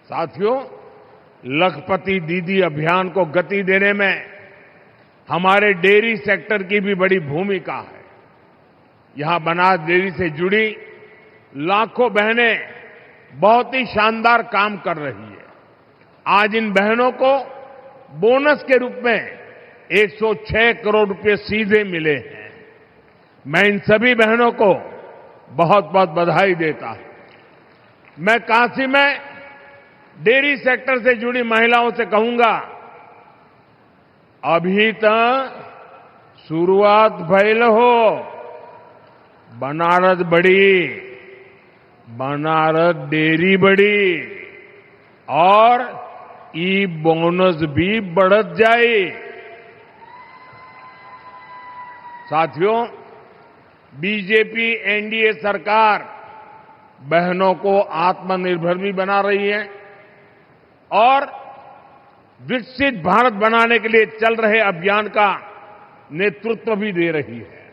साथियों, लखपति दीदी अभियान को गति देने में हमारे डेयरी सेक्टर की भी बड़ी भूमिका है। यहां बनास डेयरी से जुड़ी लाखों बहनें बहुत ही शानदार काम कर रही है। आज इन बहनों को बोनस के रूप में 106 करोड़ रुपए सीधे मिले हैं। मैं इन सभी बहनों को बहुत बहुत बधाई देता हूं। मैं काशी में डेयरी सेक्टर से जुड़ी महिलाओं से कहूंगा, अभी तक शुरुआत भइल हो, बनारस बड़ी, बनारस डेयरी बड़ी और ई बोनस भी बढ़त जाए। साथियों, बीजेपी एनडीए सरकार बहनों को आत्मनिर्भर भी बना रही है और विकसित भारत बनाने के लिए चल रहे अभियान का नेतृत्व भी दे रही है।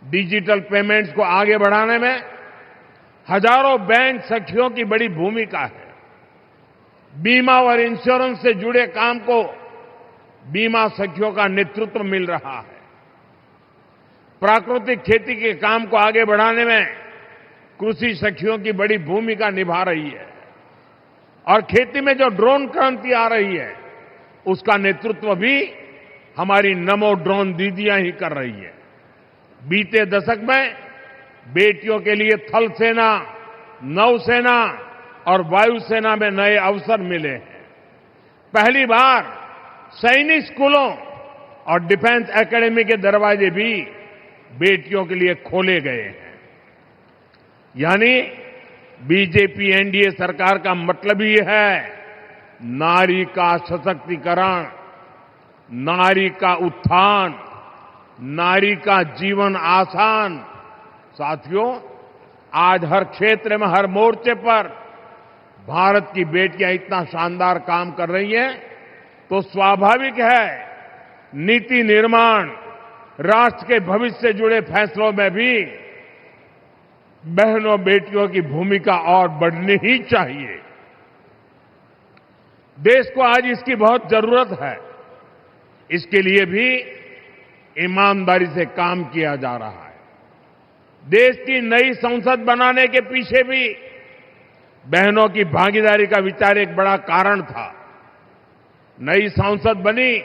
डिजिटल पेमेंट्स को आगे बढ़ाने में हजारों बैंक सखियों की बड़ी भूमिका है। बीमा और इंश्योरेंस से जुड़े काम को बीमा सखियों का नेतृत्व मिल रहा है। प्राकृतिक खेती के काम को आगे बढ़ाने में कृषि सखियों की बड़ी भूमिका निभा रही है और खेती में जो ड्रोन क्रांति आ रही है उसका नेतृत्व भी हमारी नमो ड्रोन दीदियां ही कर रही है। बीते दशक में बेटियों के लिए थल सेना, नौसेना और वायुसेना में नए अवसर मिले हैं। पहली बार सैनिक स्कूलों और डिफेंस एकेडमी के दरवाजे भी बेटियों के लिए खोले गए हैं। यानी बीजेपी एनडीए सरकार का मतलब ही है नारी का सशक्तिकरण, नारी का उत्थान, नारी का जीवन आसान। साथियों, आज हर क्षेत्र में, हर मोर्चे पर भारत की बेटियां इतना शानदार काम कर रही हैं तो स्वाभाविक है नीति निर्माण, राष्ट्र के भविष्य से जुड़े फैसलों में भी बहनों बेटियों की भूमिका और बढ़नी ही चाहिए। देश को आज इसकी बहुत जरूरत है। इसके लिए भी ईमानदारी से काम किया जा रहा है। देश की नई संसद बनाने के पीछे भी बहनों की भागीदारी का विचार एक बड़ा कारण था। नई संसद बनी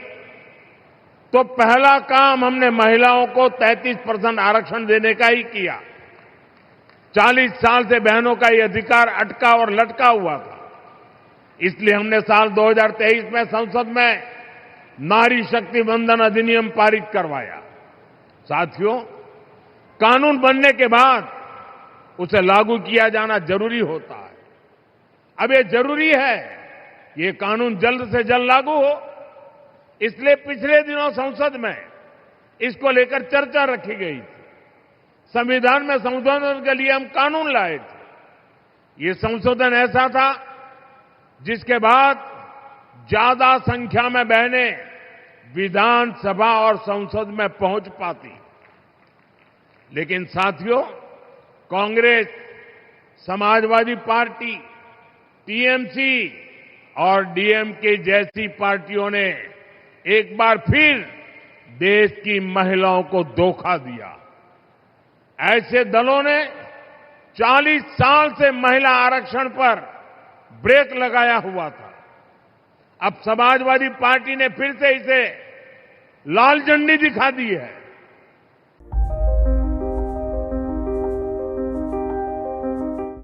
तो पहला काम हमने महिलाओं को 33% आरक्षण देने का ही किया। 40 साल से बहनों का ये अधिकार अटका और लटका हुआ था। इसलिए हमने साल 2023 में संसद में नारी शक्ति वंदन अधिनियम पारित करवाया। साथियों, कानून बनने के बाद उसे लागू किया जाना जरूरी होता है। अब ये जरूरी है ये कानून जल्द से जल्द लागू हो। इसलिए पिछले दिनों संसद में इसको लेकर चर्चा रखी गई थी। संविधान में संशोधन के लिए हम कानून लाए थे। ये संशोधन ऐसा था जिसके बाद ज्यादा संख्या में बहनें विधानसभा और संसद में पहुंच पाती। लेकिन साथियों, कांग्रेस, समाजवादी पार्टी, टीएमसी और डीएमके जैसी पार्टियों ने एक बार फिर देश की महिलाओं को धोखा दिया। ऐसे दलों ने 40 साल से महिला आरक्षण पर ब्रेक लगाया हुआ था। अब समाजवादी पार्टी ने फिर से इसे लाल झंडी दिखा दी है।